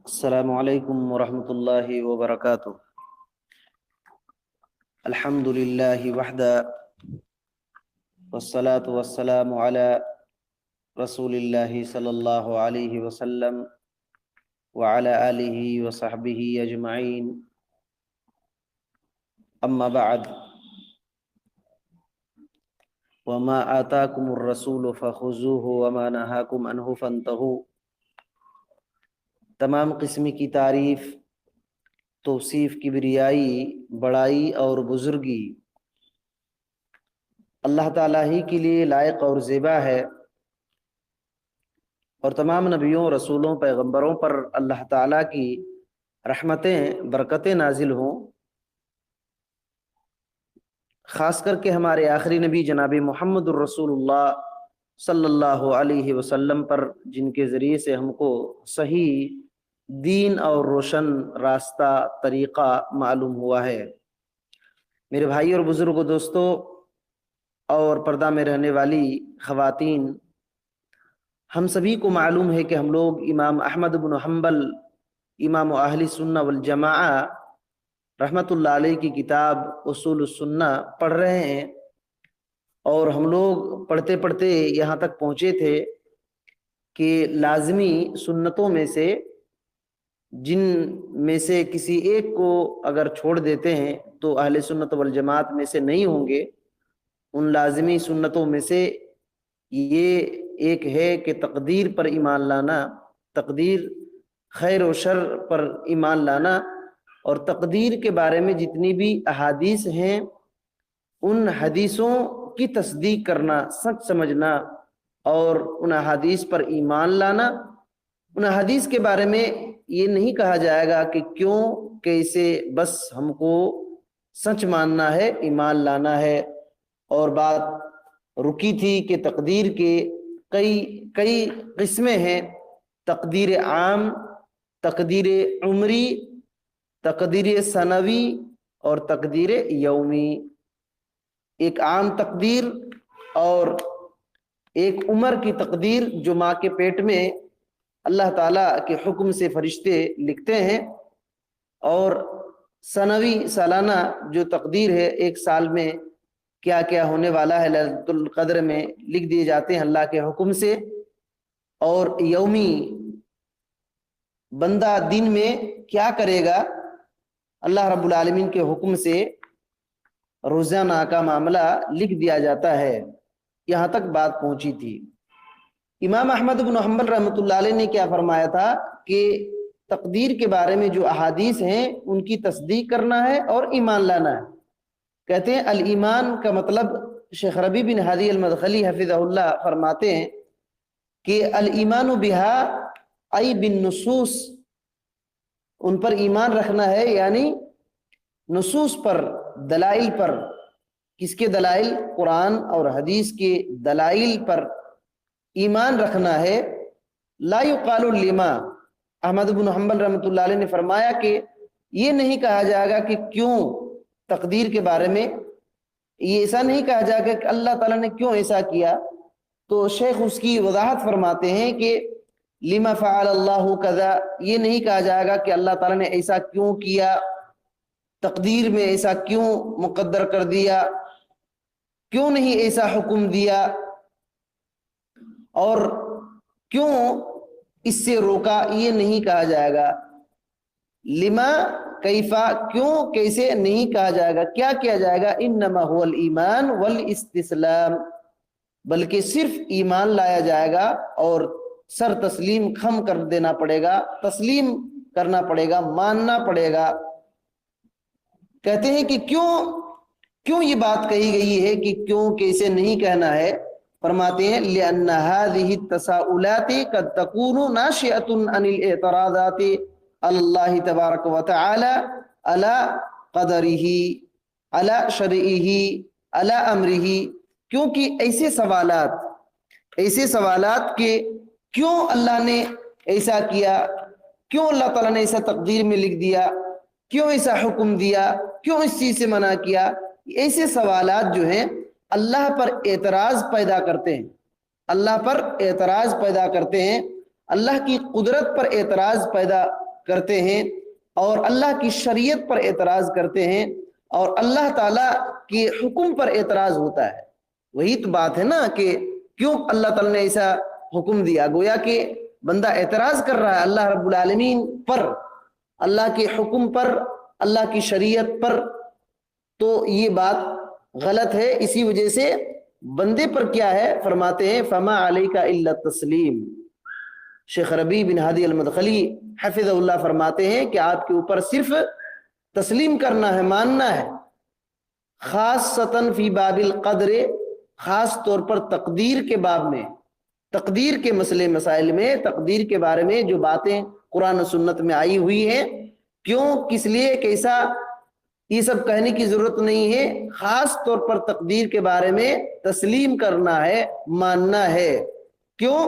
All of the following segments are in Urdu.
السلام علیکم ورحمۃ اللہ وبرکاتہ۔ الحمد للہ وحدہ والصلاة والسلام علی رسول اللہ صلی اللہ علیہ وسلم وعلی آلہ وصحبہ اجمعین، اما بعد، وما آتاکم الرسول فخذوہ وما نہاکم عنہ فانتہوا۔ تمام قسم کی تعریف، توصیف، کبریائی، بڑائی اور بزرگی اللہ تعالیٰ ہی کے لیے لائق اور زیبا ہے، اور تمام نبیوں، رسولوں، پیغمبروں پر اللہ تعالیٰ کی رحمتیں، برکتیں نازل ہوں۔ خاص کر کے ہمارے آخری نبی جناب محمد الرسول اللہ صلی اللہ علیہ وسلم پر، جن کے ذریعے سے ہم کو صحیح دین اور روشن راستہ، طریقہ معلوم ہوا ہے۔ میرے بھائی اور بزرگوں، دوستوں اور پردہ میں رہنے والی خواتین، ہم سبھی کو معلوم ہے کہ ہم لوگ امام احمد بن حنبل، امام اہل سنہ والجماعہ رحمۃ اللہ علیہ کی کتاب اصول السنہ پڑھ رہے ہیں، اور ہم لوگ پڑھتے پڑھتے یہاں تک پہنچے تھے کہ لازمی سنتوں میں سے، جن میں سے کسی ایک کو اگر چھوڑ دیتے ہیں تو اہل سنت والجماعت میں سے نہیں ہوں گے۔ ان لازمی سنتوں میں سے یہ ایک ہے کہ تقدیر پر ایمان لانا، تقدیر، خیر و شر پر ایمان لانا، اور تقدیر کے بارے میں جتنی بھی احادیث ہیں ان حدیثوں کی تصدیق کرنا، سچ سمجھنا، اور ان احادیث پر ایمان لانا۔ ان حدیث کے بارے میں یہ نہیں کہا جائے گا کہ کیوں، کیسے، بس ہم کو سچ ماننا ہے، ایمان لانا ہے۔ اور بات رکی تھی کہ تقدیر کے کئی قسمیں ہیں: تقدیر عام، تقدیر عمری، تقدیر سنوی اور تقدیر یومی۔ ایک عام تقدیر اور ایک عمر کی تقدیر جو ماں کے پیٹ میں اللہ تعالیٰ کے حکم سے فرشتے لکھتے ہیں، اور سنوی، سالانہ جو تقدیر ہے، ایک سال میں کیا کیا ہونے والا ہے لیلۃ القدر میں لکھ دیے جاتے ہیں اللہ کے حکم سے۔ اور یومی، بندہ دن میں کیا کرے گا، اللہ رب العالمین کے حکم سے روزانہ کا معاملہ لکھ دیا جاتا ہے۔ یہاں تک بات پہنچی تھی۔ امام احمد بن حنبل رحمۃ اللہ علیہ نے کیا فرمایا تھا کہ تقدیر کے بارے میں جو احادیث ہیں ان کی تصدیق کرنا ہے اور ایمان لانا ہے۔ کہتے ہیں الایمان کا مطلب، شیخ ربیع بن ہادی المدخلی حفظہ اللہ فرماتے ہیں کہ الایمان بہا ای بالنصوص، ان پر ایمان رکھنا ہے، یعنی نصوص پر، دلائل پر۔ کس کے دلائل؟ قرآن اور حدیث کے دلائل پر ایمان رکھنا ہے۔ لا یقال لما، احمد بن حنبل رحمۃ اللہ علیہ نے فرمایا کہ یہ نہیں کہا جائے گا کہ کیوں، تقدیر کے بارے میں یہ ایسا نہیں کہا جائے گا کہ اللہ تعالیٰ نے کیوں ایسا کیا۔ تو شیخ اس کی وضاحت فرماتے ہیں کہ لما فعل اللہ کذا، یہ نہیں کہا جائے گا کہ اللہ تعالیٰ نے ایسا کیوں کیا، تقدیر میں ایسا کیوں مقدر کر دیا، کیوں نہیں ایسا حکم دیا، اور کیوں اس سے روکا، یہ نہیں کہا جائے گا۔ لما، کیفا، کیوں، کیسے نہیں کہا جائے گا۔ کیا کیا جائے گا؟ انما هو الایمان والاستسلام، بلکہ صرف ایمان لایا جائے گا اور سر تسلیم، خم کر دینا پڑے گا، تسلیم کرنا پڑے گا، ماننا پڑے گا۔ کہتے ہیں کہ کیوں یہ بات کہی گئی ہے کہ کیوں، کیسے نہیں کہنا ہے۔ فرماتے ہیں لأن هذه التساؤلات قد تكون ناشئة عن الاعتراضات على الله تبارك وتعالى على قدره، على شرعه، على امره۔ کیونکہ ایسے سوالات کہ کیوں اللہ نے ایسا کیا، کیوں اللہ تعالیٰ نے ایسا تقدیر میں لکھ دیا، کیوں ایسا حکم دیا، کیوں اس چیز سے منع کیا، ایسے سوالات جو ہیں اللہ پر اعتراض پیدا کرتے ہیں، اللہ پر اعتراض پیدا کرتے ہیں، اللہ کی قدرت پر اعتراض پیدا کرتے ہیں اور اللہ کی شریعت پر اعتراض کرتے ہیں اور اللہ تعالیٰ کے حکم پر اعتراض ہوتا ہے. وہی تو بات ہے نا کہ کیوں اللہ تعالیٰ نے ایسا حکم دیا. گویا کہ بندہ اعتراض کر رہا ہے اللہ رب العالمین پر، اللہ کے حکم پر، اللہ کی شریعت پر، تو یہ بات غلط ہے. اسی وجہ سے بندے پر کیا ہے، فرماتے ہیں فما علیک الا التسلیم. شیخ ربیع بن ہادی المدخلی حفظ اللہ فرماتے ہیں کہ آپ کے اوپر صرف تسلیم کرنا ہے، ماننا ہے. خاصتاً فی باب القدر، خاص طور پر تقدیر کے باب میں، تقدیر کے مسئلے مسائل میں، تقدیر کے بارے میں جو باتیں قرآن و سنت میں آئی ہوئی ہیں، کیوں، کس لیے، کیسا، یہ سب کہنے کی ضرورت نہیں ہے. خاص طور پر تقدیر کے بارے میں تسلیم کرنا ہے، ماننا ہے. کیوں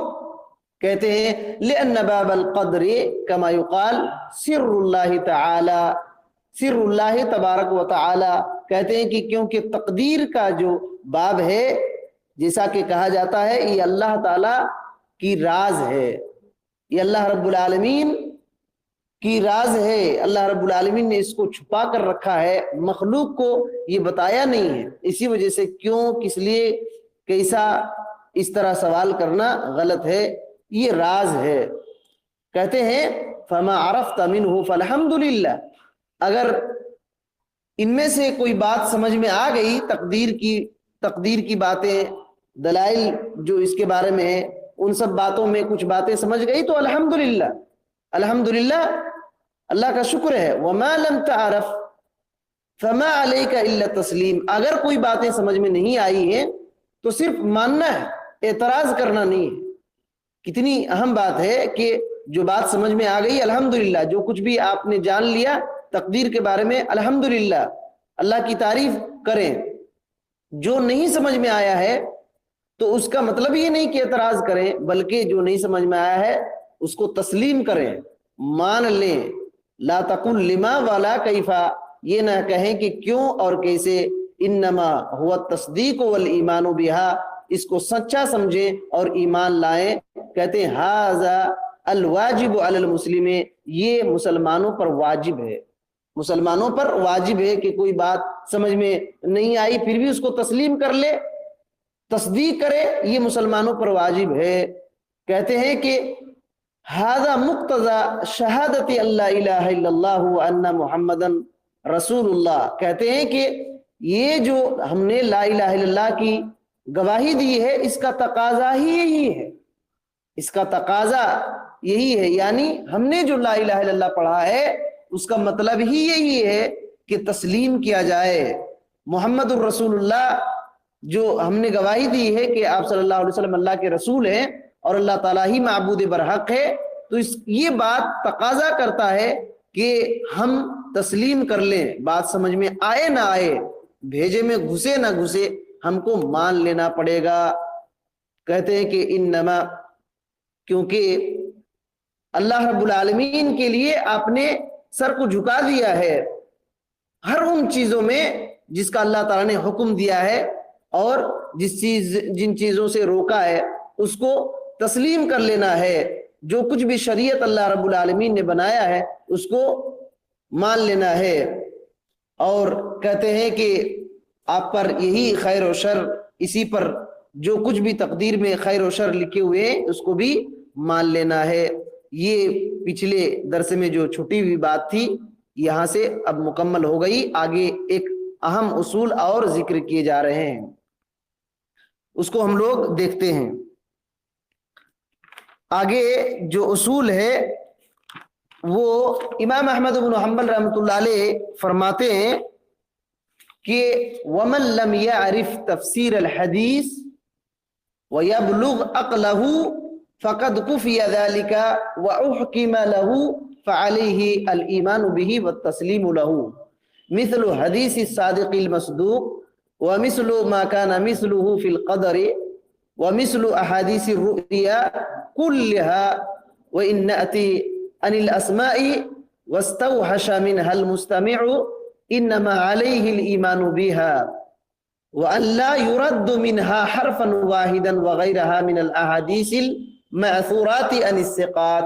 کہتے ہیں لأن باب القدر کما یقال سر اللہ تعالی، سر اللہ تبارک و تعالی، کہتے ہیں کہ کیونکہ تقدیر کا جو باب ہے، جیسا کہ کہا جاتا ہے، یہ اللہ تعالی کی راز ہے، یہ اللہ رب العالمین کی راز ہے. اللہ رب العالمین نے اس کو چھپا کر رکھا ہے، مخلوق کو یہ بتایا نہیں ہے. اسی وجہ سے کیوں، کس لیے، کیسا، اس طرح سوال کرنا غلط ہے، یہ راز ہے. کہتے ہیں فما عرفت منہ فالحمدللہ، اگر ان میں سے کوئی بات سمجھ میں آ گئی، تقدیر کی باتیں، دلائل جو اس کے بارے میں ہیں، ان سب باتوں میں کچھ باتیں سمجھ گئی تو الحمدللہ، الحمدللہ اللہ کا شکر ہے. وما لم تعرف فما علیک الا التسلیم، اگر کوئی باتیں سمجھ میں نہیں آئی ہیں تو صرف ماننا ہے، اعتراض کرنا نہیں ہے. کتنی اہم بات ہے کہ جو بات سمجھ میں آ گئی الحمدللہ، جو کچھ بھی آپ نے جان لیا تقدیر کے بارے میں الحمدللہ، اللہ کی تعریف کریں. جو نہیں سمجھ میں آیا ہے تو اس کا مطلب یہ نہیں کہ اعتراض کریں، بلکہ جو نہیں سمجھ میں آیا ہے اس کو تسلیم کریں، مان لیں. لا تقل لما ولا کیفا، یہ نہ کہیں کہ کیوں اور کیسے. انما هو التصدیق والایمان بها، اس کو سچا سمجھیں اور ایمان لائیں. کہتے ہیں ھذا الواجب علی المسلم، یہ مسلمانوں پر واجب ہے، مسلمانوں پر واجب ہے کہ کوئی بات سمجھ میں نہیں آئی پھر بھی اس کو تسلیم کر لے، تصدیق کرے، یہ مسلمانوں پر واجب ہے. کہتے ہیں کہ ھذا مقتضی شہادت اللہ الہ الا اللہ وان محمدا رسول اللہ، کہتے ہیں کہ یہ جو ہم نے لا الہ الا اللہ کی گواہی دی ہے، اس کا تقاضا ہی یہی ہے، اس کا تقاضا یہی ہے. یعنی ہم نے جو لا الہ الا اللہ پڑھا ہے اس کا مطلب ہی یہی ہے کہ تسلیم کیا جائے. محمد الرسول اللہ جو ہم نے گواہی دی ہے کہ آپ صلی اللہ علیہ وسلم اللہ کے رسول ہیں اور اللہ تعالیٰ ہی معبود برحق ہے، تو یہ بات تقاضا کرتا ہے کہ ہم تسلیم کر لیں. بات سمجھ میں آئے نہ آئے، بھیجے میں گھسے نہ گھسے، ہم کو مان لینا پڑے گا. کہتے ہیں کہ انما، کیونکہ اللہ رب العالمین کے لیے آپ نے سر کو جھکا دیا ہے ہر ان چیزوں میں جس کا اللہ تعالیٰ نے حکم دیا ہے، اور جن چیزوں سے روکا ہے اس کو تسلیم کر لینا ہے. جو کچھ بھی شریعت اللہ رب العالمین نے بنایا ہے اس کو مان لینا ہے. اور کہتے ہیں کہ آپ پر یہی خیر و شر، اسی پر جو کچھ بھی تقدیر میں خیر و شر لکھے ہوئے ہیں اس کو بھی مان لینا ہے. یہ پچھلے درس میں جو چھٹی ہوئی بات تھی یہاں سے اب مکمل ہو گئی. آگے ایک اہم اصول اور ذکر کیے جا رہے ہیں، اس کو ہم لوگ دیکھتے ہیں. آگے جو اصول ہے وہ امام احمد بن حنبل رحمۃ اللہ علیہ فرماتے ہیں کہ ومن لم يعرف تفسیر الحدیث ويبلغ عقله فقد كفي ذلك وأحكم له فعليه الإيمان به والتسليم له، مثل حديث الصادق المصدوق، ومثل ما كان مثله في القدر، ومثل أحاديث الرؤيا كلها. وإن نأتي عن الأسماء واستوحش منها المستمع إنما عليه الإيمان بها وأن لا يرد منها حرفا واحدا وغيرها من الأحاديث المأثورات عن الثقات.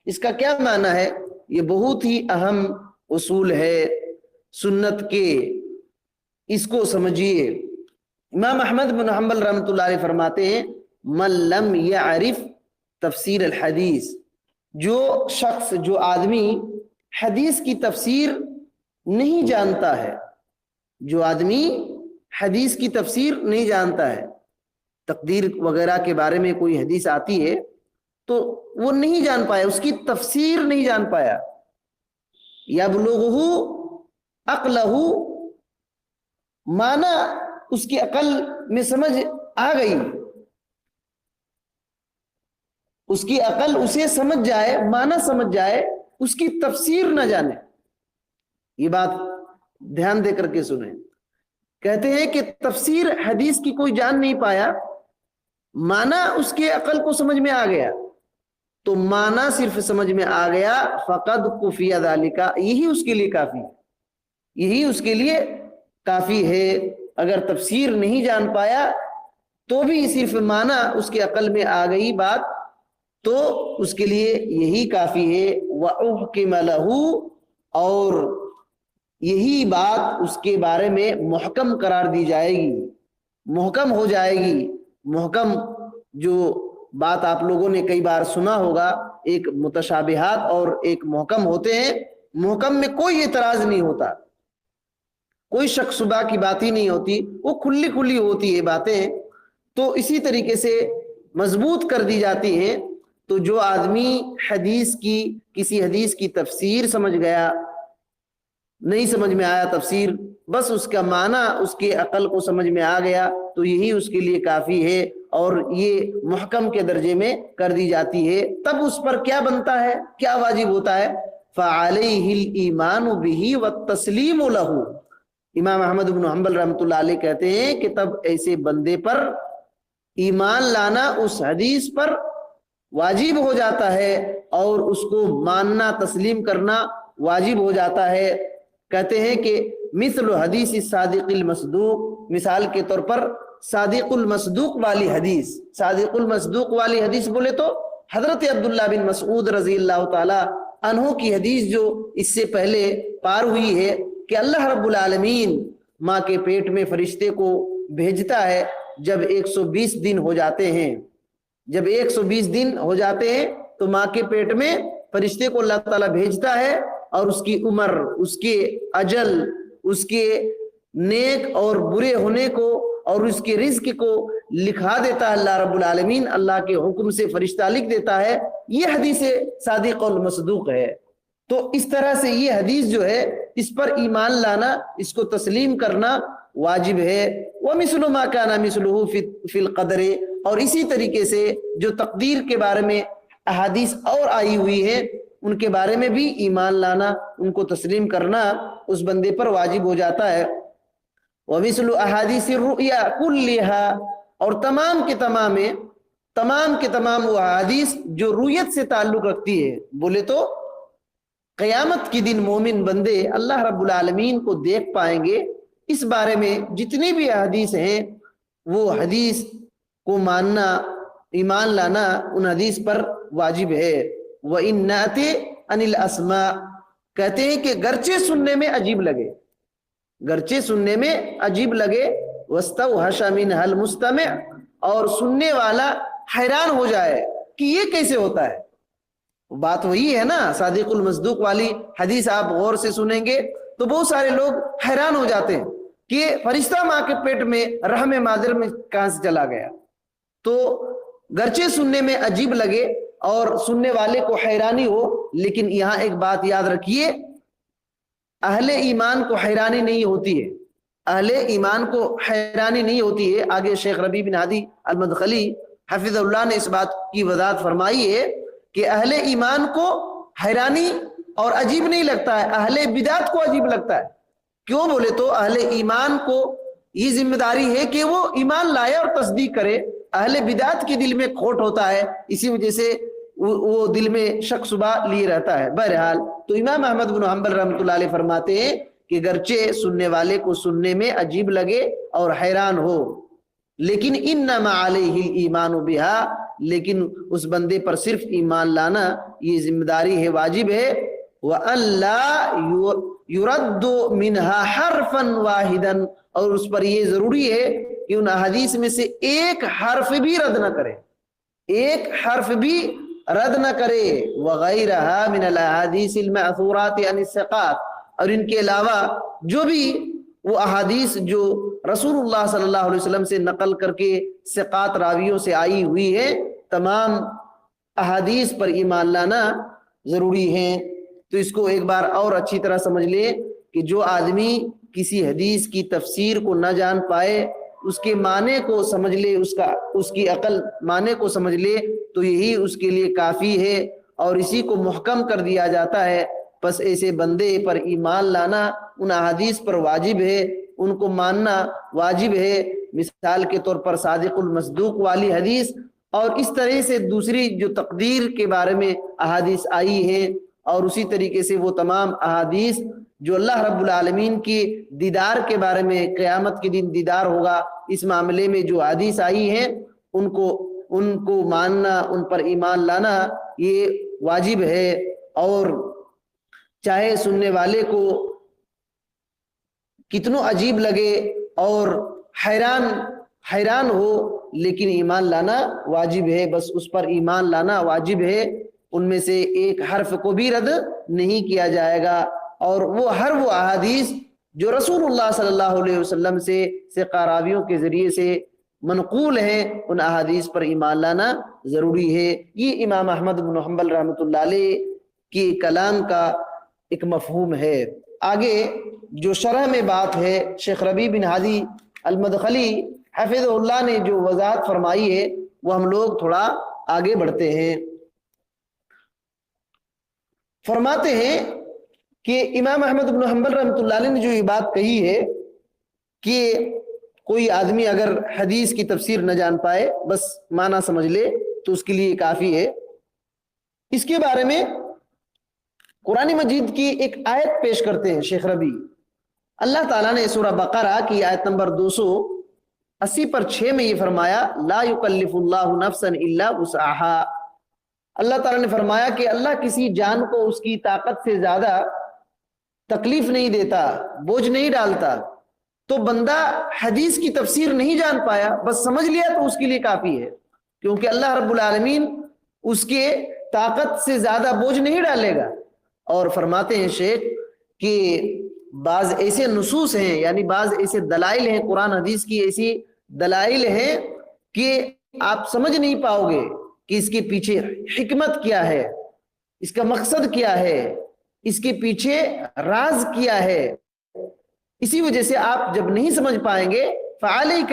اس کا کیا معنی ہے یہ بہت ہی اہم اصول ہے سنت کے، اس کو سمجھیے۔ امام احمد بن حنبل رحمۃ اللہ علیہ فرماتے ہیں من لم یعرف تفسیر الحدیث، جو شخص، جو آدمی حدیث کی تفسیر نہیں جانتا ہے، جو آدمی حدیث کی تفسیر نہیں جانتا ہے، تقدیر وغیرہ کے بارے میں کوئی حدیث آتی ہے تو وہ نہیں جان پایا، اس کی تفسیر نہیں جان پایا، یبلغہ عقلہ، معنی اس کی عقل میں سمجھ آ گئی، اس کی عقل اسے سمجھ جائے، معنی سمجھ جائے، اس کی تفسیر نہ جانے۔ یہ بات دھیان دے کر کے سنیں، کہتے ہیں کہ تفسیر حدیث کی کوئی جان نہیں پایا، معنی اس کے عقل کو سمجھ میں آ گیا، تو معنی صرف سمجھ میں آ گیا، فقد کفی ذالک، یہی اس کے لیے کافی ہے، یہی اس کے لیے کافی ہے۔ اگر تفسیر نہیں جان پایا تو بھی صرف معنی اس کے عقل میں آ گئی بات، تو اس کے لیے یہی کافی ہے۔ وَأُحْكِمَ لَهُ، اور یہی بات اس کے بارے میں محکم قرار دی جائے گی، محکم ہو جائے گی۔ محکم جو بات آپ لوگوں نے کئی بار سنا ہوگا، ایک متشابہات اور ایک محکم ہوتے ہیں، محکم میں کوئی اعتراض نہیں ہوتا، کوئی شک شبہ کی بات ہی نہیں ہوتی، وہ کھلی کھلی ہوتی ہے باتیں، تو اسی طریقے سے مضبوط کر دی جاتی ہیں۔ تو جو آدمی حدیث کی، کسی حدیث کی تفسیر سمجھ گیا، نہیں سمجھ میں آیا تفسیر، بس اس کا معنی اس کے عقل کو سمجھ میں آ گیا، تو یہی اس کے لیے کافی ہے، اور یہ محکم کے درجے میں کر دی جاتی ہے۔ تب اس پر کیا بنتا ہے، کیا واجب ہوتا ہے؟ فَعَلَيْهِ الْإِيمَانُ بِهِ وَالتَّسْلِيمُ لَهُ۔ امام احمد بن حنبل رحمۃ اللہ علیہ کہتے ہیں کہ تب ایسے بندے پر ایمان لانا اس حدیث پر واجب ہو جاتا ہے، اور اس کو ماننا، تسلیم کرنا واجب ہو جاتا ہے۔ کہتے ہیں کہ مثل حدیث صادق المصدوق، مثال کے طور پر صادق المصدوق والی حدیث، صادق المصدوق والی حدیث بولے تو حضرت عبداللہ بن مسعود رضی اللہ تعالی عنہ کی حدیث جو اس سے پہلے پار ہوئی ہے کہ اللہ رب العالمین ماں کے پیٹ میں فرشتے کو بھیجتا ہے جب 120 دن ہو جاتے ہیں، جب 120 دن ہو جاتے ہیں تو ماں کے پیٹ میں فرشتے کو اللہ تعالیٰ بھیجتا ہے، اور اس کی عمر، اس کے اجل، اس کے نیک اور برے ہونے کو اور اس کے رزق کو لکھا دیتا ہے اللہ رب العالمین، اللہ کے حکم سے فرشتہ لکھ دیتا ہے۔ یہ حدیث صادق المصدوق ہے۔ تو اس طرح سے یہ حدیث جو ہے، اس پر ایمان لانا، اس کو تسلیم کرنا واجب ہے۔ وَمِثْلُ مَا كَانَ مِثْلُهُ فِي الْقَدْرِ، اور اسی طریقے سے جو تقدیر کے بارے میں احادیث اور آئی ہوئی ہے، ان کے بارے میں بھی ایمان لانا، ان کو تسلیم کرنا اس بندے پر واجب ہو جاتا ہے۔ وَمِثْلُ أَحَادِيثِ الرُّؤْيَا كُلِّهَا، اور تمام کے تمام وہ احادیث جو رویت سے تعلق رکھتی ہے، بولے تو قیامت کی دن مومن بندے اللہ رب العالمین کو دیکھ پائیں گے، اس بارے میں جتنی بھی احادیث ہیں وہ حدیث کو ماننا، ایمان لانا ان حدیث پر واجب ہے۔ وَإِن نَأْتِ عَنِ الْأَسْمَاءِ، کہتے ہیں کہ گرچہ سننے میں عجیب لگے، گرچہ سننے میں عجیب لگے، وَاسْتَوْحَشَ مِنْهَا الْمُسْتَمِعُ، اور سننے والا حیران ہو جائے کہ یہ کیسے ہوتا ہے۔ بات وہی ہے نا، صادق المصدوق والی حدیث آپ غور سے سنیں گے تو بہت سارے لوگ حیران ہو جاتے ہیں کہ فرشتہ ماں کے پیٹ میں رحم مادر میں کہاں سے چلا گیا۔ تو گرچہ سننے میں عجیب لگے اور سننے والے کو حیرانی ہو، لیکن یہاں ایک بات یاد رکھیے، اہل ایمان کو حیرانی نہیں ہوتی ہے، اہل ایمان کو حیرانی نہیں ہوتی ہے۔ آگے شیخ ربیع بن ہادی المدخلی حفظ اللہ نے اس بات کی وضاحت فرمائی ہے کہ اہل ایمان کو حیرانی اور عجیب نہیں لگتا ہے، اہل بدعت کو عجیب لگتا ہے۔ کیوں بولے تو اہل ایمان کو یہ ذمہ داری ہے کہ وہ ایمان لائے اور تصدیق کرے، اہل بدعت کے دل میں کھوٹ ہوتا ہے، اسی وجہ سے وہ دل میں شک شبہ لیے رہتا ہے۔ بہرحال تو امام احمد بن حنبل رحمۃ اللہ علیہ فرماتے ہیں کہ گرچہ سننے والے کو سننے میں عجیب لگے اور حیران ہو، لیکن انما علیہ الایمان بہا، لیکن اس بندے پر صرف ایمان لانا یہ ذمہ داری ہے، واجب ہے۔ وَأَن لَا يُرَدُّ مِنْهَا حَرْفًا وَاحِدًا، اور اس پر یہ ضروری ہے کہ ان احادیث میں سے ایک حرف بھی رد نہ کرے، ایک حرف بھی رد نہ کرے۔ وَغَيْرَهَا مِنَ الْأَحَادِيثِ الْمَأْثُورَاتِ عَنِ الثِّقَاتِ، اور ان کے علاوہ جو بھی وہ احادیث جو رسول اللہ صلی اللہ علیہ وسلم سے نقل کر کے ثقات راویوں سے آئی ہوئی ہے، تمام احادیث پر ایمان لانا ضروری ہے۔ تو اس کو ایک بار اور اچھی طرح سمجھ لے کہ جو آدمی کسی حدیث کی تفسیر کو نہ جان پائے، اس کے معنی کو سمجھ لے، اس کی عقل معنی کو سمجھ لے، تو یہی اس کے لیے کافی ہے اور اسی کو محکم کر دیا جاتا ہے۔ پس ایسے بندے پر ایمان لانا ان احادیث پر واجب ہے، ان کو ماننا واجب ہے۔ مثال کے طور پر صادق المصدوق والی حدیث اور اس طرح سے دوسری جو تقدیر کے بارے میں احادیث آئی ہیں، اور اسی طریقے سے وہ تمام احادیث جو اللہ رب العالمین کی دیدار کے بارے میں، قیامت کے دن دیدار ہوگا، اس معاملے میں جو حدیث آئی ہیں ان کو ماننا، ان پر ایمان لانا یہ واجب ہے۔ اور چاہے سننے والے کو کتنوں عجیب لگے اور حیران ہو، لیکن ایمان لانا واجب ہے، بس اس پر ایمان لانا واجب ہے۔ ان میں سے ایک حرف کو بھی رد نہیں کیا جائے گا، اور وہ احادیث جو رسول اللہ صلی اللہ علیہ وسلم سے ثقہ راویوں کے ذریعے سے منقول ہیں، ان احادیث پر ایمان لانا ضروری ہے۔ یہ امام احمد بن حنبل رحمۃ اللہ علیہ کے کلام کا ایک مفہوم ہے۔ آگے جو شرح میں بات ہے، شیخ ربیع بن ہادی المدخلی حفظہ اللہ نے جو وضاحت فرمائی ہے، وہ ہم لوگ تھوڑا آگے بڑھتے ہیں۔ فرماتے ہیں کہ امام احمد بن حنبل رحمۃ اللہ علیہ نے جو یہ بات کہی ہے کہ کوئی آدمی اگر حدیث کی تفسیر نہ جان پائے، بس معنی سمجھ لے تو اس کے لیے کافی ہے۔ اس کے بارے میں قرآن مجید کی ایک آیت پیش کرتے ہیں شیخ ربیع۔ اللہ تعالیٰ نے سورہ بقرہ کی آیت نمبر 280/6 میں یہ فرمایا، لا یکلف اللہ نفسا الا وسعها۔ اللہ تعالیٰ نے فرمایا کہ اللہ کسی جان کو اس کی طاقت سے زیادہ تکلیف نہیں دیتا، بوجھ نہیں ڈالتا۔ تو بندہ حدیث کی تفسیر نہیں جان پایا، بس سمجھ لیا تو اس کے لیے کافی ہے، کیونکہ اللہ رب العالمین اس کے طاقت سے زیادہ بوجھ نہیں ڈالے گا۔ اور فرماتے ہیں شیخ کہ بعض ایسے نصوص ہیں، یعنی بعض ایسے دلائل ہیں، قرآن حدیث کی ایسی دلائل ہیں کہ آپ سمجھ نہیں پاؤ گے کہ اس کے پیچھے حکمت کیا ہے، اس کا مقصد کیا ہے، اس کے پیچھے راز کیا ہے۔ اسی وجہ سے آپ جب نہیں سمجھ پائیں گے، فعلیک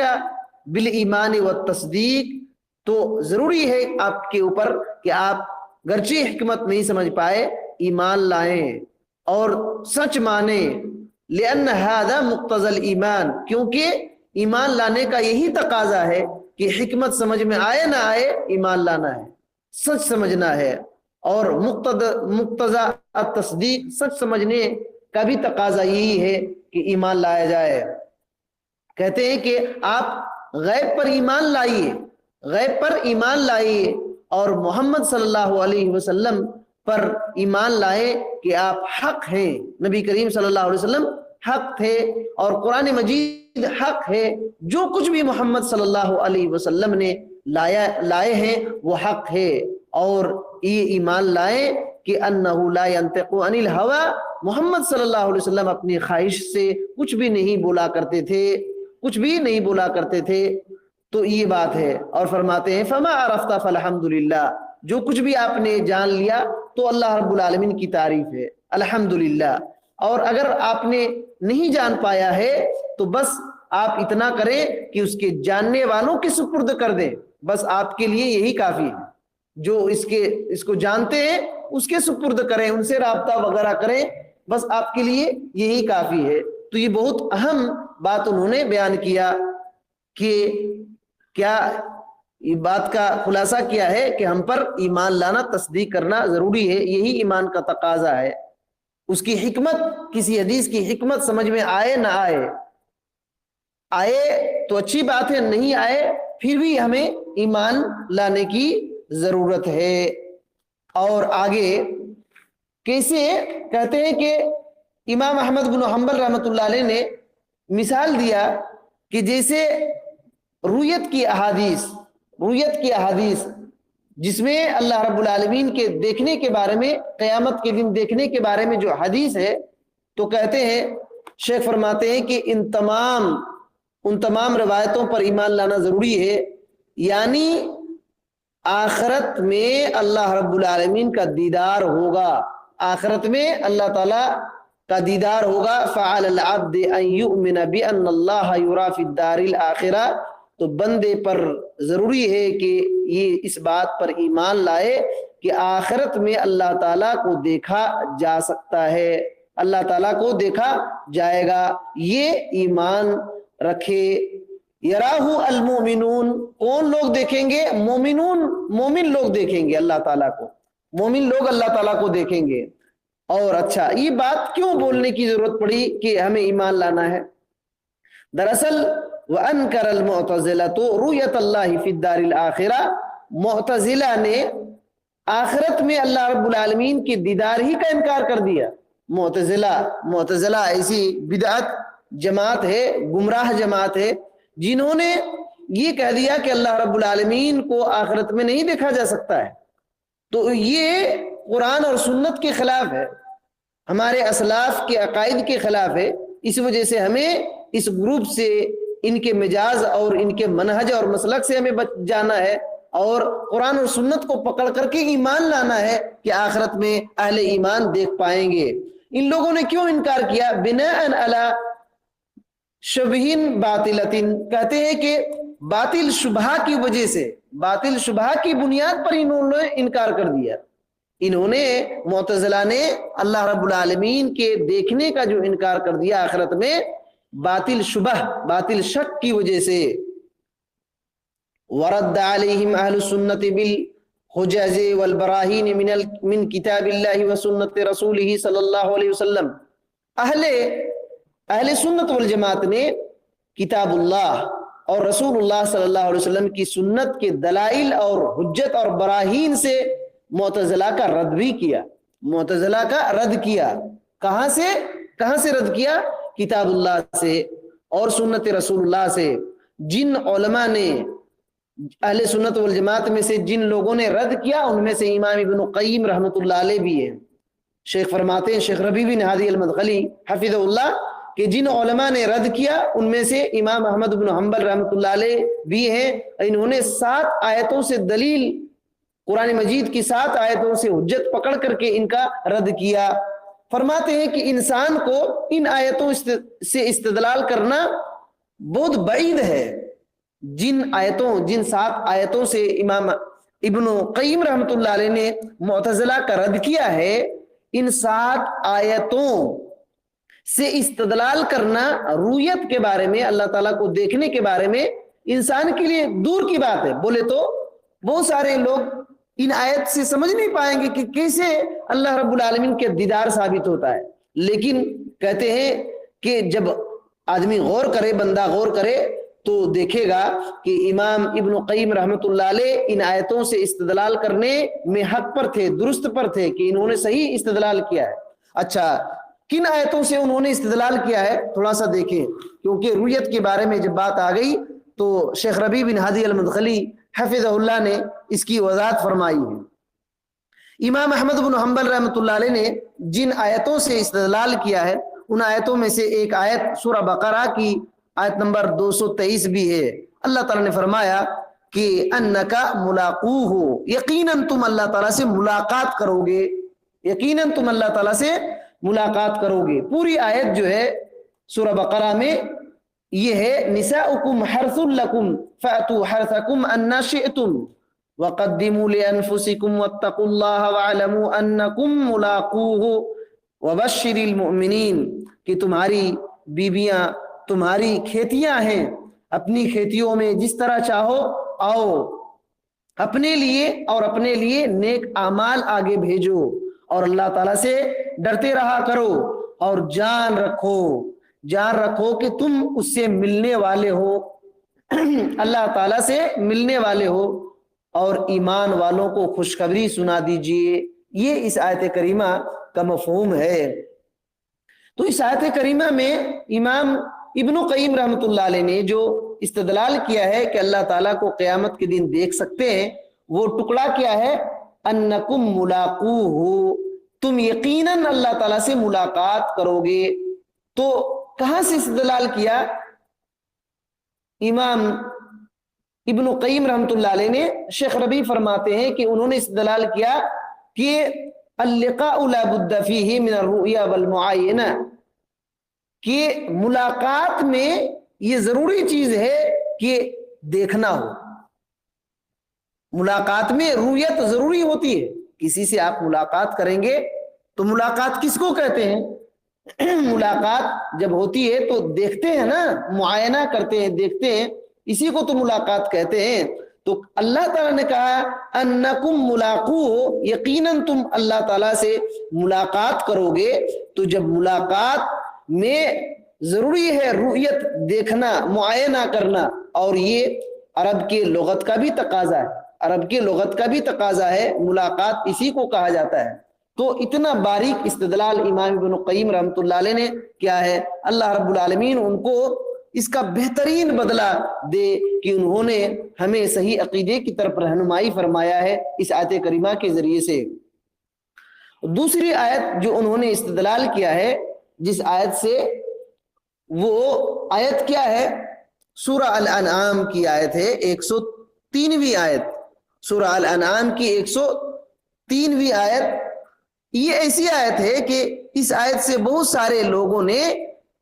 بالایمان والتصدیق، تو ضروری ہے آپ کے اوپر کہ آپ گرچہ حکمت نہیں سمجھ پائے، ایمان لائیں اور سچ مانیں۔ لأن هذا مقتضى الایمان، کیونکہ ایمان لانے کا یہی تقاضا ہے کہ حکمت سمجھ میں آئے نہ آئے، ایمان لانا ہے، سچ سمجھنا ہے۔ اور مقتضی التصدیق، سچ سمجھنے کا بھی تقاضا یہی ہے کہ ایمان لایا جائے۔ کہتے ہیں کہ آپ غیب پر ایمان لائیے، غیب پر ایمان لائیے، اور محمد صلی اللہ علیہ وسلم پر ایمان لائے کہ آپ حق ہیں، نبی کریم صلی اللہ علیہ وسلم حق تھے، اور قرآن مجید حق ہے۔ جو کچھ بھی محمد صلی اللہ علیہ وسلم نے لائے ہیں وہ حق ہے۔ اور یہ ایمان لائیں کہ انہ لا ينطق عن الہوی، محمد صلی اللہ علیہ وسلم اپنی خواہش سے کچھ بھی نہیں بولا کرتے تھے، کچھ بھی نہیں بولا کرتے تھے۔ تو یہ بات ہے۔ اور فرماتے ہیں فما عرفت فالحمدللہ، جو کچھ بھی آپ نے جان لیا تو اللہ رب العالمین کی تعریف ہے، الحمدللہ۔ اور اگر آپ نے نہیں جان پایا ہے تو بس آپ اتنا کریں کہ اس کے جاننے والوں کے سپرد کر دیں، بس آپ کے لیے یہی کافی ہے۔ جو اس کو جانتے ہیں اس کے سپرد کریں، ان سے رابطہ وغیرہ کریں، بس آپ کے لیے یہی کافی ہے۔ تو یہ بہت اہم بات انہوں نے بیان کیا کہ کیا یہ بات کا خلاصہ کیا ہے کہ ہم پر ایمان لانا، تصدیق کرنا ضروری ہے، یہی ایمان کا تقاضا ہے۔ اس کی حکمت، کسی حدیث کی حکمت سمجھ میں آئے نہ آئے تو اچھی بات ہے، نہیں آئے پھر بھی ہمیں ایمان لانے کی ضرورت ہے۔ اور آگے کیسے؟ کہتے ہیں کہ امام احمد بن حنبل رحمۃ اللہ علیہ نے مثال دیا کہ جیسے رؤیت کی احادیث جس میں اللہ رب العالمین کے دیکھنے کے بارے میں، قیامت کے دن دیکھنے کے بارے میں جو حدیث ہے، تو کہتے ہیں، شیخ فرماتے ہیں کہ ان تمام روایتوں پر ایمان لانا ضروری ہے، یعنی آخرت میں اللہ رب العالمین کا دیدار ہوگا، آخرت میں اللہ تعالیٰ کا دیدار ہوگا۔ فعلی العبد ان یؤمن بان اللہ یری فی الدار الاخرہ، تو بندے پر ضروری ہے کہ یہ اس بات پر ایمان لائے کہ آخرت میں اللہ تعالیٰ کو دیکھا جا سکتا ہے، اللہ تعالیٰ کو دیکھا جائے گا، یہ ایمان رکھے۔ یراہ المؤمنون، کون لوگ دیکھیں گے؟ مومن لوگ دیکھیں گے اللہ تعالیٰ کو، مومن لوگ اللہ تعالیٰ کو دیکھیں گے۔ اور اچھا، یہ بات کیوں بولنے کی ضرورت پڑی کہ ہمیں ایمان لانا ہے؟ دراصل وَأَنْكَرَ الْمُعْتَزِلَةُ رُؤْيَةَ اللَّهِ فِي الدَّارِ الْآخِرَةِ، معتزلہ نے آخرت میں اللہ رب العالمین کے دیدار ہی کا انکار کر دیا۔ معتزلہ ایسی بدعت جماعت ہے، گمراہ جماعت ہے، جنہوں نے یہ کہہ دیا کہ اللہ رب العالمین کو آخرت میں نہیں دیکھا جا سکتا ہے۔ تو یہ قرآن اور سنت کے خلاف ہے، ہمارے اسلاف کے عقائد کے خلاف ہے۔ اس وجہ سے ہمیں اس گروپ سے، ان کے مجاز اور ان کے منہج اور مسلک سے ہمیں بچ جانا ہے، اور قرآن اور سنت کو پکڑ کر کے ایمان لانا ہے کہ آخرت میں اہل ایمان دیکھ پائیں گے۔ ان لوگوں نے کیوں انکار کیا؟ بناء علی شبہین باطلتن، کہتے ہیں کہ باطل شبہ کی وجہ سے، باطل شبہ کی بنیاد پر انہوں نے انکار کر دیا۔ انہوں نے، معتزلہ نے، اللہ رب العالمین کے دیکھنے کا جو انکار کر دیا آخرت میں، باطل شبہ، باطل شک کی وجہ سے۔ ورد علیہم اہل السنت بالحجج والبراہین من کتاب اللہ وسنت رسولہ صلی اللہ علیہ وسلم، اہل سنت والجماعت نے کتاب اللہ اور رسول اللہ صلی اللہ علیہ وسلم کی سنت کے دلائل اور حجت اور براہین سے معتزلہ کا رد بھی کیا، معتزلہ کا رد کیا۔ کہاں سے رد کیا؟ کتاب اللہ سے اور سنت رسول اللہ سے۔ جن علماء نے، اہل سنت والجماعت میں سے جن لوگوں نے رد کیا، ان میں سے امام ابن قیم رحمۃ اللہ علیہ بھی ہے۔ شیخ فرماتے ہیں، شیخ ربیع بن ہادی المدخلی حفظہ اللہ، کہ جن علماء نے رد کیا ان میں سے امام احمد بن حنبل رحمۃ اللہ علیہ بھی ہیں۔ انہوں نے 7 آیتوں سے دلیل، قرآن مجید کی 7 آیتوں سے حجت پکڑ کر کے ان کا رد کیا۔ فرماتے ہیں کہ انسان کو ان آیتوں سے استدلال کرنا بہت بعید ہے۔ جن 7 آیتوں سے امام ابن قیم رحمۃ اللہ علیہ نے معتزلہ کا رد کیا ہے، ان 7 آیتوں سے استدلال کرنا رؤیت کے بارے میں، اللہ تعالیٰ کو دیکھنے کے بارے میں، انسان کے لیے دور کی بات ہے۔ بولے تو بہت سارے لوگ ان آیت سے سمجھ نہیں پائیں گے کہ کیسے اللہ رب العالمین کے دیدار ثابت ہوتا ہے، لیکن کہتے ہیں کہ جب آدمی غور کرے، بندہ غور کرے، تو دیکھے گا کہ امام ابن قیم رحمۃ اللہ علیہ ان آیتوں سے استدلال کرنے میں حق پر تھے، درست پر تھے، کہ انہوں نے صحیح استدلال کیا ہے۔ اچھا، کن آیتوں سے انہوں نے استدلال کیا ہے تھوڑا سا دیکھیں، کیونکہ رؤیت کے بارے میں جب بات آ گئی تو شیخ ربیع بن ہادی المدخلی حفظہ اللہ نے اس کی وضاحت فرمائی ہے۔ امام احمد بن حنبل رحمۃ اللہ علیہ نے جن آیتوں سے استدلال کیا ہے، ان آیتوں میں سے ایک آیت سورہ بقرہ کی آیت نمبر 223 بھی ہے۔ اللہ تعالیٰ نے فرمایا کہ انکا ملاقوہ، یقیناً تم اللہ تعالیٰ سے ملاقات کرو گے، یقیناً تم اللہ تعالیٰ سے ملاقات کرو گے۔ پوری آیت جو ہے سورہ بقرہ میں یہ ہے، نساؤکم حرث لکم فأتوا حرثکم انا شئتم وقدموا لانفسکم واتقوا اللہ واعلموا انکم ملاقوہ وبشر المؤمنین، کہ تمہاری بیویاں تمہاری کھیتیاں ہیں، اپنی کھیتیوں میں جس طرح چاہو آؤ، اپنے لیے نیک اعمال آگے بھیجو، اور اللہ تعالیٰ سے ڈرتے رہا کرو، اور جان رکھو کہ تم اس سے ملنے والے ہو، اللہ تعالیٰ سے ملنے والے ہو، اور ایمان والوں کو خوشخبری سنا دیجئے۔ یہ اس آیت کریمہ کا مفہوم ہے۔ تو اس آیت کریمہ میں امام ابن قیم رحمۃ اللہ علیہ نے جو استدلال کیا ہے کہ اللہ تعالیٰ کو قیامت کے دن دیکھ سکتے ہیں، وہ ٹکڑا کیا ہے؟ انکم ملاقوہ، تم یقیناً اللہ تعالیٰ سے ملاقات کرو گے۔ تو کہاں سے استدلال کیا؟ امام ابن قیم رحمۃ اللہ علیہ نے، شیخ ربیع فرماتے ہیں کہ انہوں نے استدلال کیا کہ اللقاء لا بد فیہ من الرؤیا والمعاینہ، کہ ملاقات میں یہ ضروری چیز ہے کہ دیکھنا ہو۔ ملاقات میں رؤیت ضروری ہوتی ہے۔ کسی سے آپ ملاقات کریں گے تو ملاقات کس کو کہتے ہیں؟ ملاقات جب ہوتی ہے تو دیکھتے ہیں نا، معائنہ کرتے ہیں، دیکھتے ہیں، اسی کو تو ملاقات کہتے ہیں۔ تو اللہ تعالیٰ نے کہا انکم ملاقوہ، یقیناً تم اللہ تعالیٰ سے ملاقات کرو گے۔ تو جب ملاقات میں ضروری ہے رؤیت، دیکھنا، معائنہ کرنا، اور یہ عرب کے لغت کا بھی تقاضا ہے، عرب کے لغت کا بھی تقاضا ہے، ملاقات اسی کو کہا جاتا ہے۔ تو اتنا باریک استدلال امام ابن قیم رحمۃ اللہ علیہ نے کیا ہے، اللہ رب العالمین ان کو اس کا بہترین بدلہ دے کہ انہوں نے ہمیں صحیح عقیدے کی طرف رہنمائی فرمایا ہے اس آیت کریمہ کے ذریعے سے۔ دوسری آیت جو انہوں نے استدلال کیا ہے جس آیت سے، وہ آیت کیا ہے؟ سورہ الانعام کی آیت ہے، 103ویں آیت، سورہ الانعام کی 103ویں آیت۔ یہ ایسی آیت ہے کہ اس آیت سے بہت سارے لوگوں نے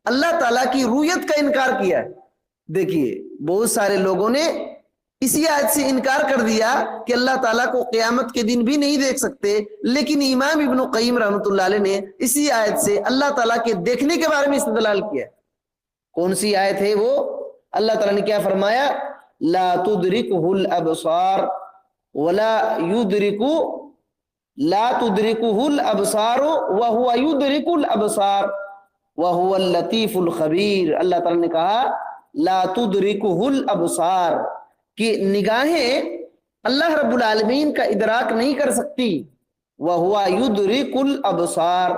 اللہ تعالیٰ کی رؤیت کا انکار کیا ہے۔ دیکھیے، بہت سارے لوگوں نے اسی آیت سے انکار کر دیا کہ اللہ تعالیٰ کو قیامت کے دن بھی نہیں دیکھ سکتے، لیکن امام ابن قیم رحمۃ اللہ علیہ نے اسی آیت سے اللہ تعالیٰ کے دیکھنے کے بارے میں استدلال کیا۔ کون سی آیت ہے وہ؟ اللہ تعالیٰ نے کیا فرمایا؟ لا تدرکہ الابصار ولا یدرکو، لا تدرکہ الابصار وہو یدرک الابصار وہو اللطیف الخبیر۔ اللہ تعالیٰ نے کہا لا تدرکہ الابصار، کہ نگاہیں اللہ رب العالمین کا ادراک نہیں کر سکتی، وہو یدرک الابصار،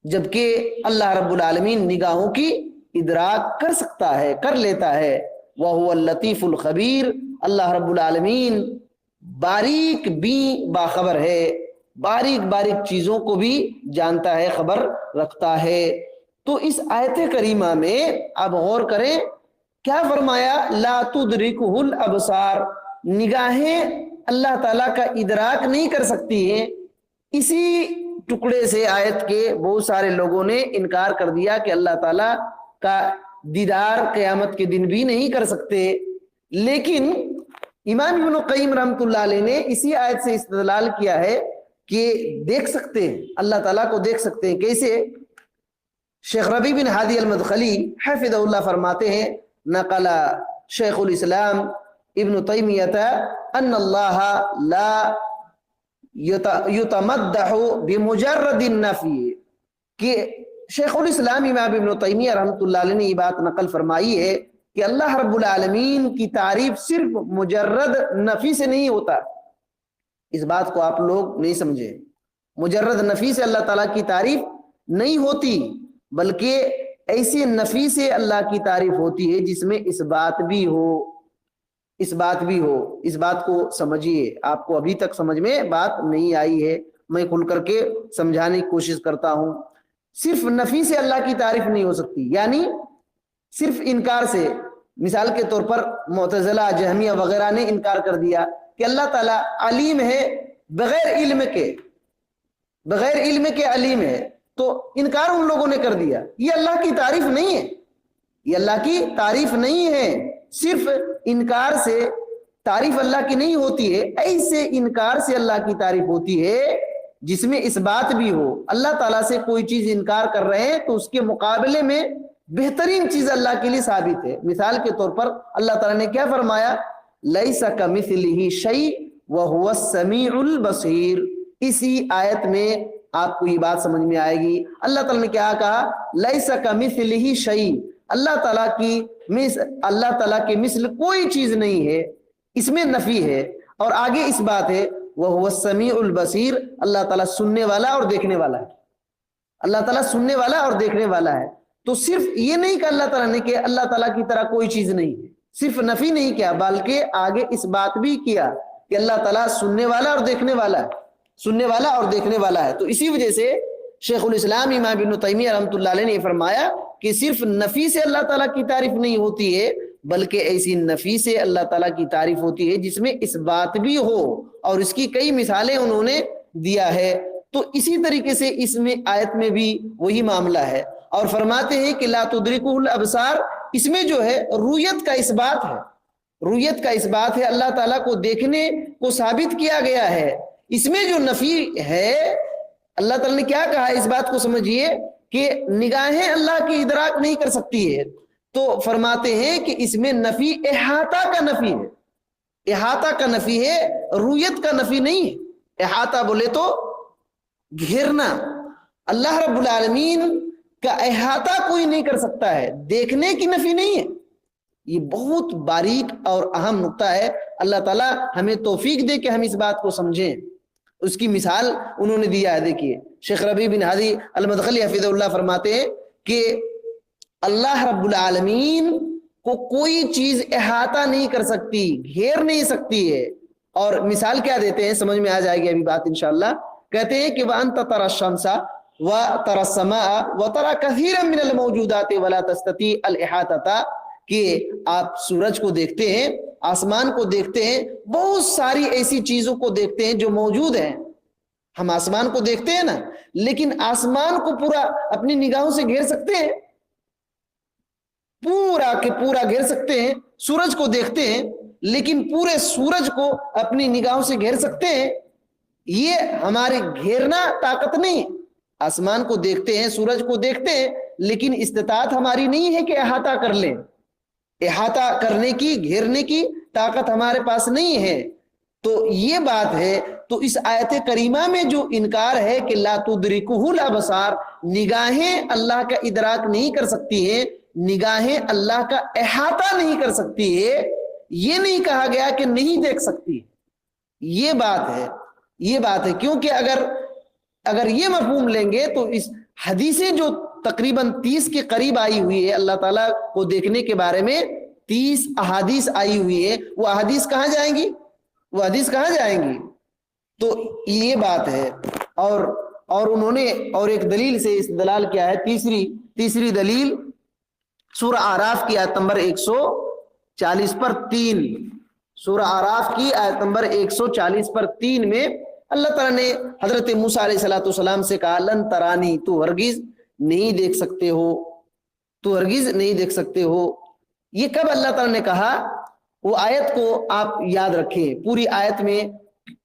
جبکہ اللہ رب العالمین نگاہوں کی ادراک کر سکتا ہے، کر لیتا ہے۔ وہو اللطیف الخبیر، اللہ رب العالمین باریک بھی باخبر ہے، باریک باریک چیزوں کو بھی جانتا ہے، خبر رکھتا ہے۔ تو اس آیت کریمہ میں اب غور کریں، کیا فرمایا؟ لا تدرکہ الابصار، نگاہیں اللہ تعالیٰ کا ادراک نہیں کر سکتی ہیں۔ اسی ٹکڑے سے آیت کے بہت سارے لوگوں نے انکار کر دیا کہ اللہ تعالیٰ کا دیدار قیامت کے دن بھی نہیں کر سکتے۔ لیکن امام ابن قیم رحمۃ اللہ علیہ نے اسی آیت سے استدلال کیا ہے کہ دیکھ سکتے ہیں، اللہ تعالیٰ کو دیکھ سکتے ہیں۔ کیسے؟ شیخ ربیع بن ہادی المدخلی حفظہ اللہ فرماتے ہیں، نقل شیخ الاسلام ابن تیمیہ ان اللہ لا یتمدح بمجرد النفی، کہ شیخ الاسلام امام ابن تیمیہ رحمۃ اللہ علیہ نے یہ بات نقل فرمائی ہے کہ اللہ رب العالمین کی تعریف صرف مجرد نفی سے نہیں ہوتا۔ اس بات کو آپ لوگ نہیں سمجھے، مجرد نفی سے اللہ تعالیٰ کی تعریف نہیں ہوتی، بلکہ ایسی نفی سے اللہ کی تعریف ہوتی ہے جس میں اس بات بھی ہو، اس بات بھی ہو۔ اس بات کو سمجھیے، آپ کو ابھی تک سمجھ میں بات نہیں آئی ہے، میں کھل کر کے سمجھانے کی کوشش کرتا ہوں۔ صرف نفی سے اللہ کی تعریف نہیں ہو سکتی، یعنی صرف انکار سے۔ مثال کے طور پر معتزلہ، جہمیہ وغیرہ نے انکار کر دیا کہ اللہ تعالیٰ علیم ہے بغیر علم کے، بغیر علم کے علیم ہے، تو انکار ان لوگوں نے کر دیا۔ یہ اللہ کی تعریف نہیں ہے، یہ اللہ کی تعریف نہیں ہے۔ صرف انکار سے تعریف اللہ کی نہیں ہوتی ہے، ایسے انکار سے اللہ کی تعریف ہوتی ہے جس میں اس بات بھی ہو۔ اللہ تعالیٰ سے کوئی چیز انکار کر رہے ہیں تو اس کے مقابلے میں بہترین چیز اللہ کے لیے ثابت ہے۔ مثال کے طور پر اللہ تعالیٰ نے کیا فرمایا؟ لیس کمثلہ شیء وہو السمیع البصیر۔ اسی آیت میں آپ کو یہ بات سمجھ میں آئے گی۔ اللہ تعالیٰ نے کیا کہا؟ لیس کمثلہ شیء، اللہ تعالیٰ کے مثل کوئی چیز نہیں ہے، اس میں نفی ہے۔ اور آگے اس بات ہے وَهُوَ السَّمِيعُ الْبَصِيرُ، اللہ تعالیٰ سننے والا اور دیکھنے والا ہے، اللہ تعالیٰ سننے والا اور دیکھنے والا ہے۔ تو صرف یہ نہیں کہ اللہ تعالیٰ نے کہ اللہ تعالیٰ کی طرح کوئی چیز نہیں ہے، صرف نفی نہیں کیا بلکہ آگے اس بات بھی کیا کہ اللہ تعالیٰ سننے والا اور دیکھنے والا ہے، سننے والا اور دیکھنے والا ہے۔ تو اسی وجہ سے شیخ الاسلام امام ابن تیمیہ رحمۃ اللہ علیہ نے فرمایا کہ صرف نفی سے اللہ تعالیٰ کی تعریف نہیں ہوتی ہے، بلکہ ایسی نفی سے اللہ تعالیٰ کی تعریف ہوتی ہے جس میں اس بات بھی ہو، اور اس کی کئی مثالیں انہوں نے دیا ہے۔ تو اسی طریقے سے اس میں آیت میں بھی وہی معاملہ ہے، اور فرماتے ہیں کہ لا تدرکہ الابصار، اس میں جو ہے رویت کا اس بات ہے، رویت کا اس بات ہے، اللہ تعالیٰ کو دیکھنے کو ثابت کیا گیا ہے۔ اس میں جو نفی ہے، اللہ تعالیٰ نے کیا کہا اس بات کو سمجھیے کہ نگاہیں اللہ کی ادراک نہیں کر سکتی ہے، تو فرماتے ہیں کہ اس میں نفی احاطہ کا نفی ہے، احاطہ کا نفی ہے، رویت کا نفی نہیں ہے۔ احاطہ بولے تو گھیرنا، اللہ رب العالمین کا احاطہ کوئی نہیں کر سکتا ہے، دیکھنے کی نفی نہیں ہے۔ یہ بہت باریک اور اہم نقطہ ہے، اللہ تعالیٰ ہمیں توفیق دے کہ ہم اس بات کو سمجھیں۔ اس کی مثال انہوں نے دیا ہے، دیکھیے شیخ ربیع بن ہادی المدخلی حفظہ اللہ فرماتے ہیں کہ اللہ رب العالمین کو کوئی چیز احاطہ نہیں کر سکتی، گھیر نہیں سکتی ہے۔ اور مثال کیا دیتے ہیں، سمجھ میں آ جائے گی ابھی بات انشاءاللہ۔ کہتے ہیں کہ وَأَنْتَ تَرَى الشَّمْسَ وَتَرَى السَّمَاءَ وَتَرَى كَثِيرًا مِنَ الْمَوْجُودَاتِ وَلَا تَسْتَطِيعُ الْإِحَاطَةَ، کہ آپ سورج کو دیکھتے ہیں، آسمان کو دیکھتے ہیں، بہت ساری ایسی چیزوں کو دیکھتے ہیں جو موجود ہیں۔ ہم آسمان کو دیکھتے ہیں نا، لیکن آسمان کو پورا اپنی نگاہوں سے گھیر سکتے ہیں؟ پورا کہ پورا گھیر سکتے ہیں؟ سورج کو دیکھتے ہیں لیکن پورے سورج کو اپنی نگاہوں سے گھیر سکتے ہیں؟ یہ ہمارے گھیرنا طاقت نہیں۔ آسمان کو دیکھتے ہیں، سورج کو دیکھتے ہیں، لیکن استطاعت ہماری نہیں ہے کہ احاطہ کر لیں، احاطہ کرنے کی، گھیرنے کی طاقت ہمارے پاس نہیں ہے۔ تو یہ بات ہے۔ تو اس آیت کریمہ میں جو انکار ہے کہ لا تدرکہ الابصار، نگاہیں اللہ کا ادراک نہیں کر سکتی ہیں، نگاہیں اللہ کا احاطہ نہیں کر سکتی ہے، یہ نہیں کہا گیا کہ نہیں دیکھ سکتی، یہ بات ہے، یہ بات ہے۔ کیونکہ اگر یہ مفہوم لیں گے تو اس حدیثیں جو تقریباً 30 کے قریب آئی ہوئی ہے اللہ تعالیٰ کو دیکھنے کے بارے میں، 30 احادیث آئی ہوئی ہے، وہ احادیث کہاں جائیں گی؟ وہ حدیث کہاں جائیں گی؟ تو یہ بات ہے۔ اور انہوں نے اور ایک دلیل سے استدلال کیا ہے، تیسری دلیل سورہ اعراف کی آیت نمبر 140 پر 3، سورہ اعراف کی آیت نمبر 140 پر 3 میں اللہ تعالیٰ نے حضرت موسیٰ علیہ السلام سے کہا لن ترانی، تو ہرگز نہیں دیکھ سکتے ہو، تو ہرگز نہیں دیکھ سکتے ہو۔ یہ کب اللہ تعالیٰ نے کہا؟ وہ آیت کو آپ یاد رکھیں، پوری آیت میں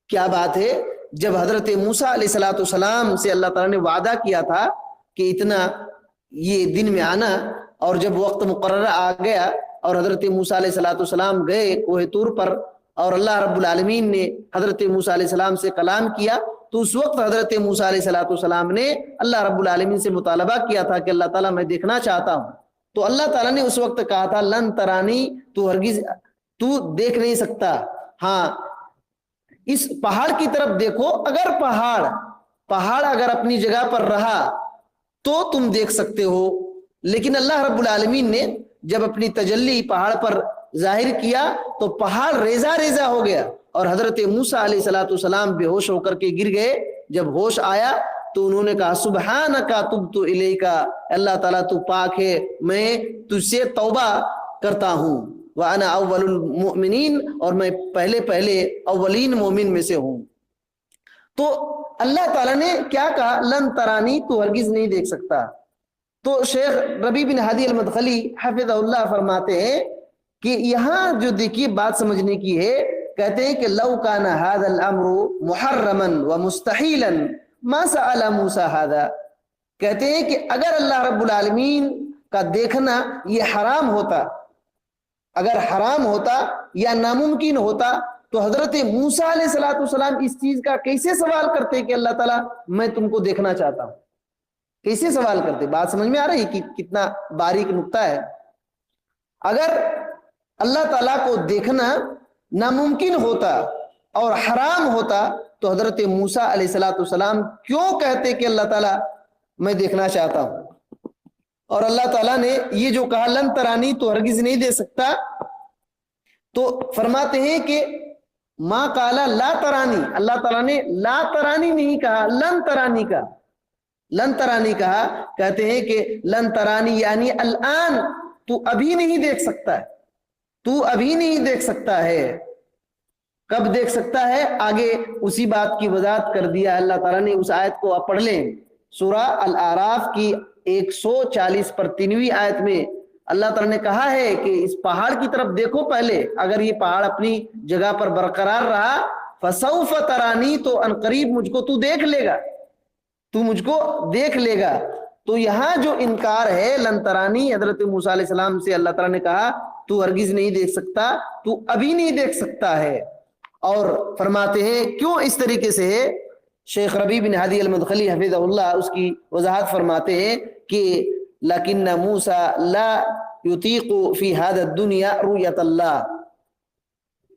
کیا بات ہے۔ جب حضرت موسیٰ علیہ السلام سے اللہ تعالیٰ نے وعدہ کیا تھا کہ اتنا یہ دن میں آنا، اور جب وقت مقررہ آ گیا اور حضرت موسیٰ علیہ السلام گئے کوہ طور پر، اور اللہ رب العالمین نے حضرت موسیٰ علیہ السلام سے کلام کیا، تو اس وقت حضرت موسیٰ علیہ السلام نے اللہ رب العالمین سے مطالبہ کیا تھا کہ اللہ تعالیٰ میں دیکھنا چاہتا ہوں۔ تو اللہ تعالیٰ نے اس وقت کہا تھا لن ترانی، تو ہرگز تو دیکھ نہیں سکتا، ہاں اس پہاڑ کی طرف دیکھو، اگر پہاڑ اگر اپنی جگہ پر رہا تو تم دیکھ سکتے ہو۔ لیکن اللہ رب العالمین نے جب اپنی تجلی پہاڑ پر ظاہر کیا تو پہاڑ ریزہ ریزہ ہو گیا، اور حضرت موسیٰ علیہ السلام بے ہوش ہو کر کے گر گئے۔ جب ہوش آیا تو انہوں نے کہا سبحانک تبت الیک، اللہ تعالیٰ تو پاک ہے، میں تجھ سے توبہ کرتا ہوں، وَأَنَا أَوَّلُ الْمُؤْمِنِينَ، اور میں پہلے اولین مومن میں سے ہوں۔ تو اللہ تعالیٰ نے کیا کہا؟ لن ترانی، تو ہرگز نہیں دیکھ سکتا۔ تو شیخ ربیع بن ہادی المدخلی حفظہ اللہ فرماتے ہیں کہ یہاں جو دیکھیے بات سمجھنے کی ہے، کہتے ہیں کہ لو کان هذا الامر محرما ومستحیلا ما سأل موسیٰ هذا، کہتے ہیں کہ اگر اللہ رب العالمین کا دیکھنا یہ حرام ہوتا، اگر حرام ہوتا یا ناممکن ہوتا، تو حضرت موسیٰ علیہ السلام اس چیز کا کیسے سوال کرتے کہ اللہ تعالیٰ میں تم کو دیکھنا چاہتا ہوں؟ کیسے سوال کرتے؟ بات سمجھ میں آ رہی کہ کتنا باریک نقطہ ہے۔ اگر اللہ تعالیٰ کو دیکھنا ناممکن ہوتا اور حرام ہوتا تو حضرت موسیٰ علیہ السلام کیوں کہتے کہ اللہ تعالیٰ میں دیکھنا چاہتا ہوں؟ اور اللہ تعالیٰ نے یہ جو کہا لن ترانی تو ہرگز نہیں دے سکتا، تو فرماتے ہیں کہ ما قالا لا ترانی، اللہ تعالیٰ نے لا ترانی نہیں کہا، لن ترانی کہا، لن ترانی کہا، کہتے ہیں کہ لن ترانی یعنی الآن، تو ابھی نہیں دیکھ سکتا ہے، تو ابھی نہیں دیکھ سکتا ہے۔ کب دیکھ سکتا ہے؟ آگے اسی بات کی وضاحت کر دیا اللہ تعالیٰ نے۔ اس آیت کو آپ پڑھ لیں، سورہ الاعراف کی 140 پر 3ویں آیت میں اللہ تعالیٰ نے کہا ہے کہ اس پہاڑ کی طرف دیکھو پہلے، اگر یہ پہاڑ اپنی جگہ پر برقرار رہا فسوف ترانی، تو ان قریب مجھ کو تو دیکھ لے گا، تو مجھ کو دیکھ لے گا۔ تو یہاں جو انکار ہے لن ترانی، حضرت موسیٰ علیہ السلام سے اللہ تعالیٰ نے کہا تو ہرگز نہیں دیکھ سکتا، تو ابھی نہیں دیکھ سکتا ہے۔ اور فرماتے ہیں کیوں اس طریقے سے ہے، شیخ ربیع بن ہادی المدخلی حفظہ اللہ اس کی وضاحت فرماتے ہیں کہ لیکن موسیٰ لا یطیق فی هذا الدنیا رؤیت اللہ،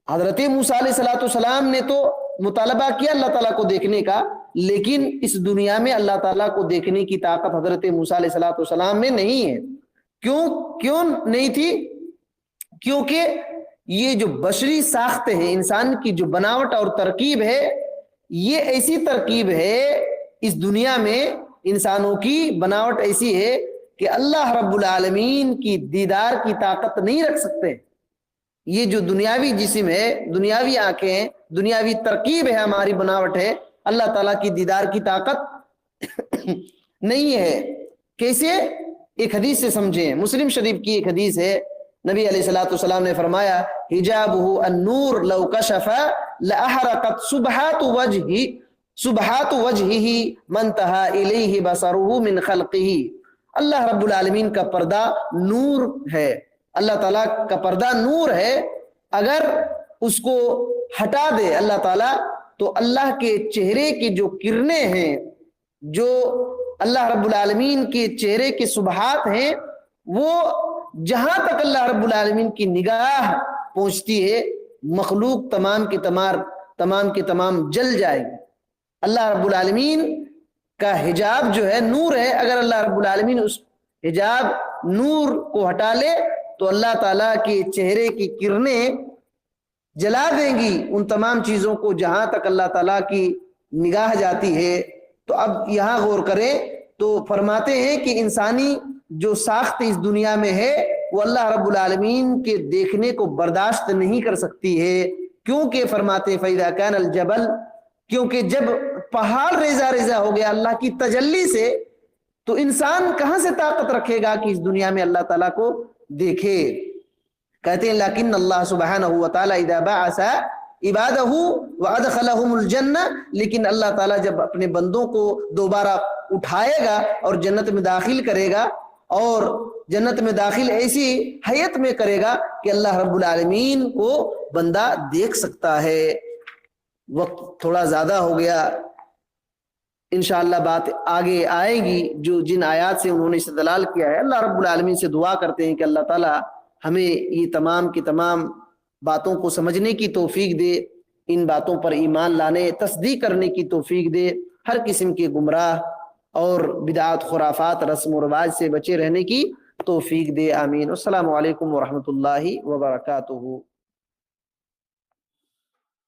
حضرت موسیٰ علیہ السلام نے تو مطالبہ کیا اللہ تعالیٰ کو دیکھنے کا، لیکن اس دنیا میں اللہ تعالیٰ کو دیکھنے کی طاقت حضرت موسیٰ علیہ السلام میں نہیں ہے۔ کیوں نہیں تھی؟ کیونکہ یہ جو بشری ساخت ہے، انسان کی جو بناوٹ اور ترکیب ہے، یہ ایسی ترکیب ہے، اس دنیا میں انسانوں کی بناوٹ ایسی ہے کہ اللہ رب العالمین کی دیدار کی طاقت نہیں رکھ سکتے۔ یہ جو دنیاوی جسم ہے، دنیاوی آنکھیں ہیں، دنیاوی ترکیب ہے، ہماری بناوٹ ہے، اللہ تعالیٰ کی دیدار کی طاقت نہیں ہے۔ کیسے؟ ایک حدیث سے سمجھیں، مسلم شریف کی ایک حدیث ہے، نبی علیہ السلام نے فرمایا حجابہ النور لو کشف لأحرقت سبحات وجہہ منتہا الیہ بصرہ من خلقہ۔ اللہ رب العالمین کا پردہ نور ہے، اللہ تعالیٰ کا پردہ نور ہے، اگر اس کو ہٹا دے اللہ تعالیٰ تو اللہ کے چہرے کی جو کرنیں ہیں، جو اللہ رب العالمین کے چہرے کے سبحات ہیں، وہ جہاں تک اللہ رب العالمین کی نگاہ پہنچتی ہے مخلوق تمام کے تمام جل جائے گی۔ اللہ رب العالمین کا حجاب جو ہے نور ہے، اگر اللہ رب العالمین اس حجاب نور کو ہٹا لے تو اللہ تعالیٰ کے چہرے کی کرنیں جلا دیں گی ان تمام چیزوں کو جہاں تک اللہ تعالیٰ کی نگاہ جاتی ہے۔ تو اب یہاں غور کریں تو فرماتے ہیں کہ انسانی جو ساخت اس دنیا میں ہے وہ اللہ رب العالمین کے دیکھنے کو برداشت نہیں کر سکتی ہے، کیونکہ فرماتے فَإِذَا كَانَ الْجَبَلُ، کیونکہ جب پہاڑ ریزہ ریزہ ہو گیا اللہ کی تجلی سے، تو انسان کہاں سے طاقت رکھے گا کہ اس دنیا میں اللہ تعالیٰ کو دیکھے۔ کہتے ہیں لیکن اللہ سبحانہ وتعالی اذا بعث عبادہ وادخلہم الجنہ، لیکن اللہ تعالیٰ جب اپنے بندوں کو دوبارہ اٹھائے گا اور جنت میں داخل کرے گا، اور جنت میں داخل ایسی حیت میں کرے گا کہ اللہ رب العالمین کو بندہ دیکھ سکتا ہے۔ وقت تھوڑا زیادہ ہو گیا، انشاءاللہ بات آگے آئے گی جو جن آیات سے انہوں نے استدلال کیا ہے۔ اللہ رب العالمین سے دعا کرتے ہیں کہ اللہ تعالیٰ ہمیں یہ تمام کی تمام باتوں کو سمجھنے کی توفیق دے، ان باتوں پر ایمان لانے تصدیق کرنے کی توفیق دے، ہر قسم کے گمراہ اور بدعات خرافات رسم و رواج سے بچے رہنے کی توفیق دے، آمین۔ السلام علیکم ورحمۃ اللہ وبرکاتہ۔